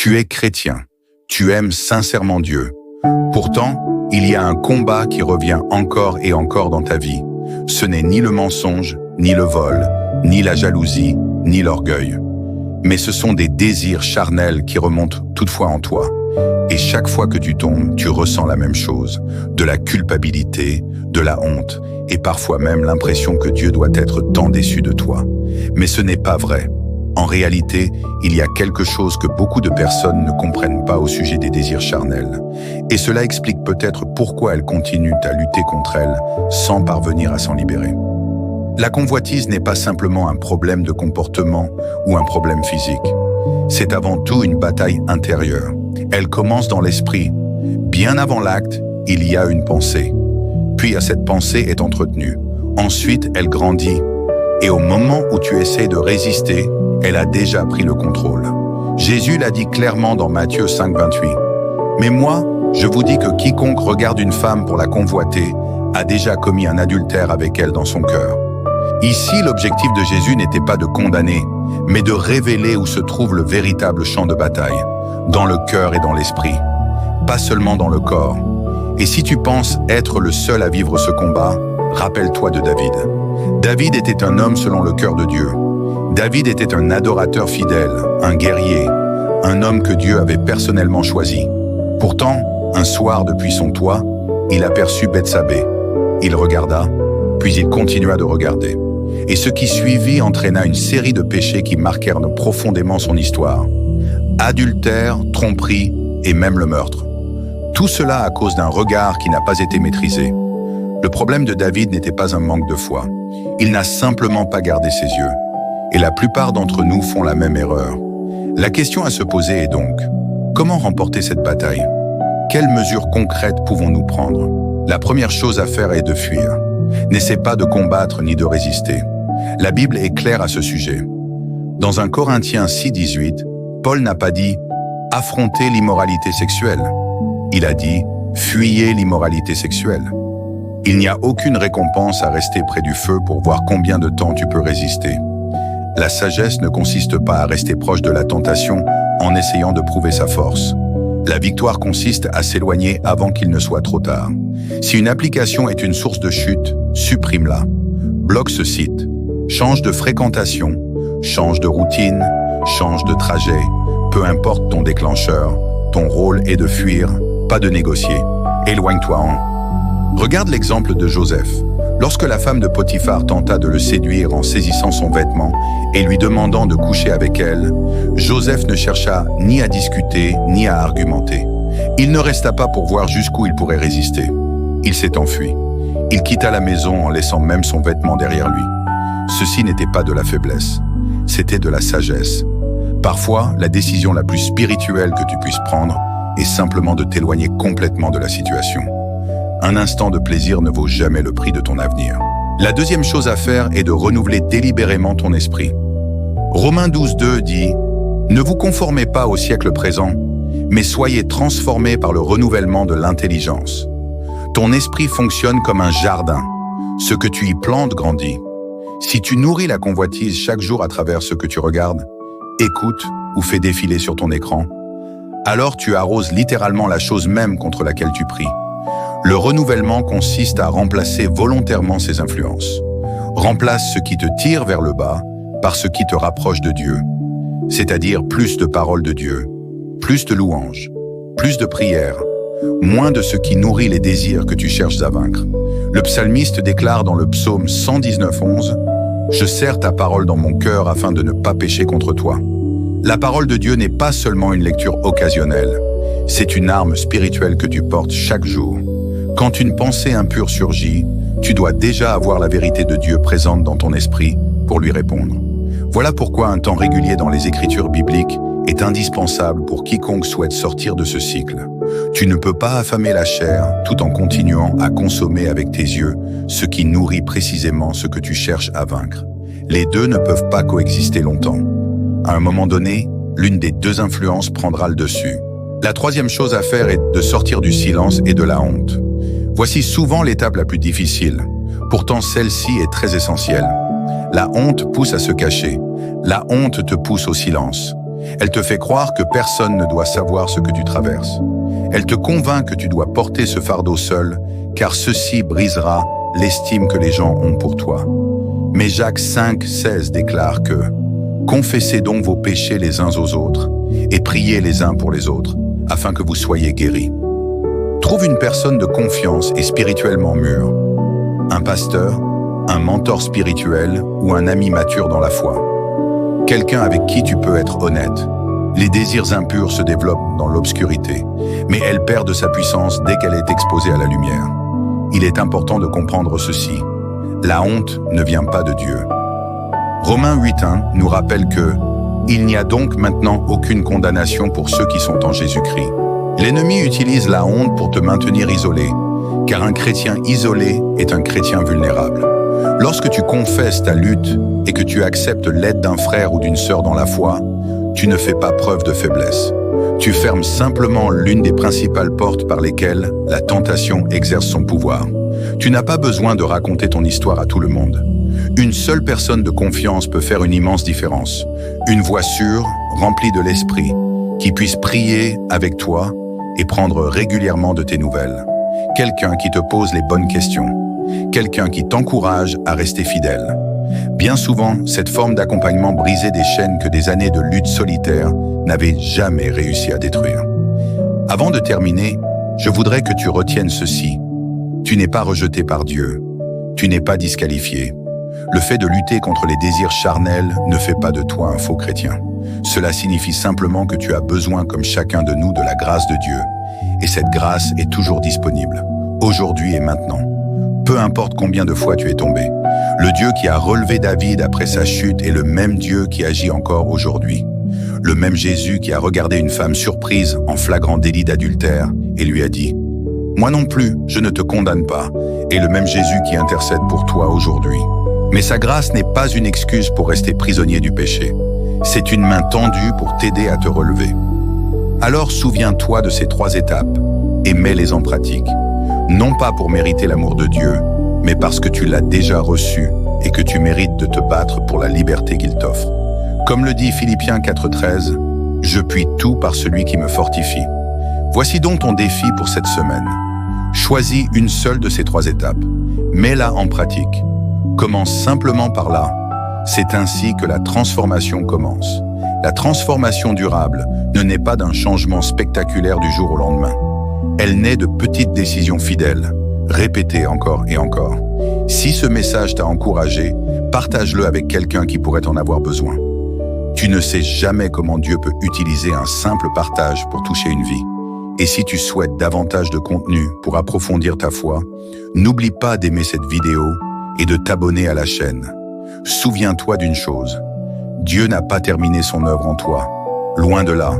Tu es chrétien. Tu aimes sincèrement Dieu. Pourtant, il y a un combat qui revient encore et encore dans ta vie. Ce n'est ni le mensonge, ni le vol, ni la jalousie, ni l'orgueil. Mais ce sont des désirs charnels qui remontent toutefois en toi. Et chaque fois que tu tombes, tu ressens la même chose. De la culpabilité, de la honte, et parfois même l'impression que Dieu doit être tant déçu de toi. Mais ce n'est pas vrai. En réalité, il y a quelque chose que beaucoup de personnes ne comprennent pas au sujet des désirs charnels. Et cela explique peut-être pourquoi elles continuent à lutter contre elles sans parvenir à s'en libérer. La convoitise n'est pas simplement un problème de comportement ou un problème physique. C'est avant tout une bataille intérieure. Elle commence dans l'esprit. Bien avant l'acte, il y a une pensée. Puis cette pensée est entretenue. Ensuite, elle grandit. Et au moment où tu essaies de résister, elle a déjà pris le contrôle. Jésus l'a dit clairement dans Matthieu 5, 28. « Mais moi, je vous dis que quiconque regarde une femme pour la convoiter a déjà commis un adultère avec elle dans son cœur. » Ici, l'objectif de Jésus n'était pas de condamner, mais de révéler où se trouve le véritable champ de bataille, dans le cœur et dans l'esprit, pas seulement dans le corps. Et si tu penses être le seul à vivre ce combat, rappelle-toi de David. David était un homme selon le cœur de Dieu. David était un adorateur fidèle, un guerrier, un homme que Dieu avait personnellement choisi. Pourtant, un soir depuis son toit, il aperçut Bethsabée. Il regarda, puis il continua de regarder. Et ce qui suivit entraîna une série de péchés qui marquèrent profondément son histoire. Adultère, tromperie et même le meurtre. Tout cela à cause d'un regard qui n'a pas été maîtrisé. Le problème de David n'était pas un manque de foi. Il n'a simplement pas gardé ses yeux. Et la plupart d'entre nous font la même erreur. La question à se poser est donc, comment remporter cette bataille? Quelles mesures concrètes pouvons-nous prendre? La première chose à faire est de fuir. N'essaie pas de combattre ni de résister. La Bible est claire à ce sujet. Dans 1 Corinthiens 6, 18, Paul n'a pas dit « affrontez l'immoralité sexuelle ». Il a dit « fuyez l'immoralité sexuelle ». Il n'y a aucune récompense à rester près du feu pour voir combien de temps tu peux résister. La sagesse ne consiste pas à rester proche de la tentation en essayant de prouver sa force. La victoire consiste à s'éloigner avant qu'il ne soit trop tard. Si une application est une source de chute, supprime-la. Bloque ce site. Change de fréquentation, change de routine, change de trajet. Peu importe ton déclencheur, ton rôle est de fuir, pas de négocier. Éloigne-toi-en. Regarde l'exemple de Joseph. Lorsque la femme de Potiphar tenta de le séduire en saisissant son vêtement et lui demandant de coucher avec elle, Joseph ne chercha ni à discuter ni à argumenter. Il ne resta pas pour voir jusqu'où il pourrait résister. Il s'est enfui. Il quitta la maison en laissant même son vêtement derrière lui. Ceci n'était pas de la faiblesse, c'était de la sagesse. Parfois, la décision la plus spirituelle que tu puisses prendre est simplement de t'éloigner complètement de la situation. Un instant de plaisir ne vaut jamais le prix de ton avenir. La deuxième chose à faire est de renouveler délibérément ton esprit. Romains 12, 2 dit « Ne vous conformez pas au siècle présent, mais soyez transformés par le renouvellement de l'intelligence. Ton esprit fonctionne comme un jardin. Ce que tu y plantes grandit. Si tu nourris la convoitise chaque jour à travers ce que tu regardes, écoutes ou fais défiler sur ton écran, alors tu arroses littéralement la chose même contre laquelle tu pries. Le renouvellement consiste à remplacer volontairement ces influences. Remplace ce qui te tire vers le bas par ce qui te rapproche de Dieu, c'est-à-dire plus de paroles de Dieu, plus de louanges, plus de prières, moins de ce qui nourrit les désirs que tu cherches à vaincre. Le psalmiste déclare dans le psaume 119, 11 « Je serre ta parole dans mon cœur afin de ne pas pécher contre toi ». La parole de Dieu n'est pas seulement une lecture occasionnelle, c'est une arme spirituelle que tu portes chaque jour. Quand une pensée impure surgit, tu dois déjà avoir la vérité de Dieu présente dans ton esprit pour lui répondre. Voilà pourquoi un temps régulier dans les Écritures bibliques est indispensable pour quiconque souhaite sortir de ce cycle. Tu ne peux pas affamer la chair tout en continuant à consommer avec tes yeux ce qui nourrit précisément ce que tu cherches à vaincre. Les deux ne peuvent pas coexister longtemps. À un moment donné, l'une des deux influences prendra le dessus. La troisième chose à faire est de sortir du silence et de la honte. Voici souvent l'étape la plus difficile. Pourtant, celle-ci est très essentielle. La honte pousse à se cacher. La honte te pousse au silence. Elle te fait croire que personne ne doit savoir ce que tu traverses. Elle te convainc que tu dois porter ce fardeau seul, car ceci brisera l'estime que les gens ont pour toi. Mais Jacques 5,16 déclare que « Confessez donc vos péchés les uns aux autres et priez les uns pour les autres, afin que vous soyez guéris. » Trouve une personne de confiance et spirituellement mûre, un pasteur, un mentor spirituel ou un ami mature dans la foi. Quelqu'un avec qui tu peux être honnête. Les désirs impurs se développent dans l'obscurité, mais elle perd de sa puissance dès qu'elle est exposée à la lumière. Il est important de comprendre ceci. La honte ne vient pas de Dieu. Romains 8,1 nous rappelle que « Il n'y a donc maintenant aucune condamnation pour ceux qui sont en Jésus-Christ. » L'ennemi utilise la honte pour te maintenir isolé, car un chrétien isolé est un chrétien vulnérable. Lorsque tu confesses ta lutte et que tu acceptes l'aide d'un frère ou d'une sœur dans la foi, tu ne fais pas preuve de faiblesse. Tu fermes simplement l'une des principales portes par lesquelles la tentation exerce son pouvoir. Tu n'as pas besoin de raconter ton histoire à tout le monde. Une seule personne de confiance peut faire une immense différence. Une voix sûre, remplie de l'esprit, qui puisse prier avec toi et prendre régulièrement de tes nouvelles. Quelqu'un qui te pose les bonnes questions. Quelqu'un qui t'encourage à rester fidèle. Bien souvent, cette forme d'accompagnement brisait des chaînes que des années de lutte solitaire n'avaient jamais réussi à détruire. Avant de terminer, je voudrais que tu retiennes ceci. Tu n'es pas rejeté par Dieu. Tu n'es pas disqualifié. Le fait de lutter contre les désirs charnels ne fait pas de toi un faux chrétien. Cela signifie simplement que tu as besoin, comme chacun de nous, de la grâce de Dieu. Et cette grâce est toujours disponible, aujourd'hui et maintenant. Peu importe combien de fois tu es tombé. Le Dieu qui a relevé David après sa chute est le même Dieu qui agit encore aujourd'hui. Le même Jésus qui a regardé une femme surprise en flagrant délit d'adultère et lui a dit « Moi non plus, je ne te condamne pas » est le même Jésus qui intercède pour toi aujourd'hui. Mais sa grâce n'est pas une excuse pour rester prisonnier du péché. C'est une main tendue pour t'aider à te relever. Alors souviens-toi de ces 3 étapes et mets-les en pratique. Non pas pour mériter l'amour de Dieu, mais parce que tu l'as déjà reçu et que tu mérites de te battre pour la liberté qu'il t'offre. Comme le dit Philippiens 4,13, « Je puis tout par celui qui me fortifie ». Voici donc ton défi pour cette semaine. Choisis une seule de ces 3 étapes. Mets-la en pratique. Commence simplement par là. C'est ainsi que la transformation commence. La transformation durable ne naît pas d'un changement spectaculaire du jour au lendemain. Elle naît de petites décisions fidèles, répétées encore et encore. Si ce message t'a encouragé, partage-le avec quelqu'un qui pourrait en avoir besoin. Tu ne sais jamais comment Dieu peut utiliser un simple partage pour toucher une vie. Et si tu souhaites davantage de contenu pour approfondir ta foi, n'oublie pas d'aimer cette vidéo et de t'abonner à la chaîne. Souviens-toi d'une chose, Dieu n'a pas terminé son œuvre en toi. Loin de là,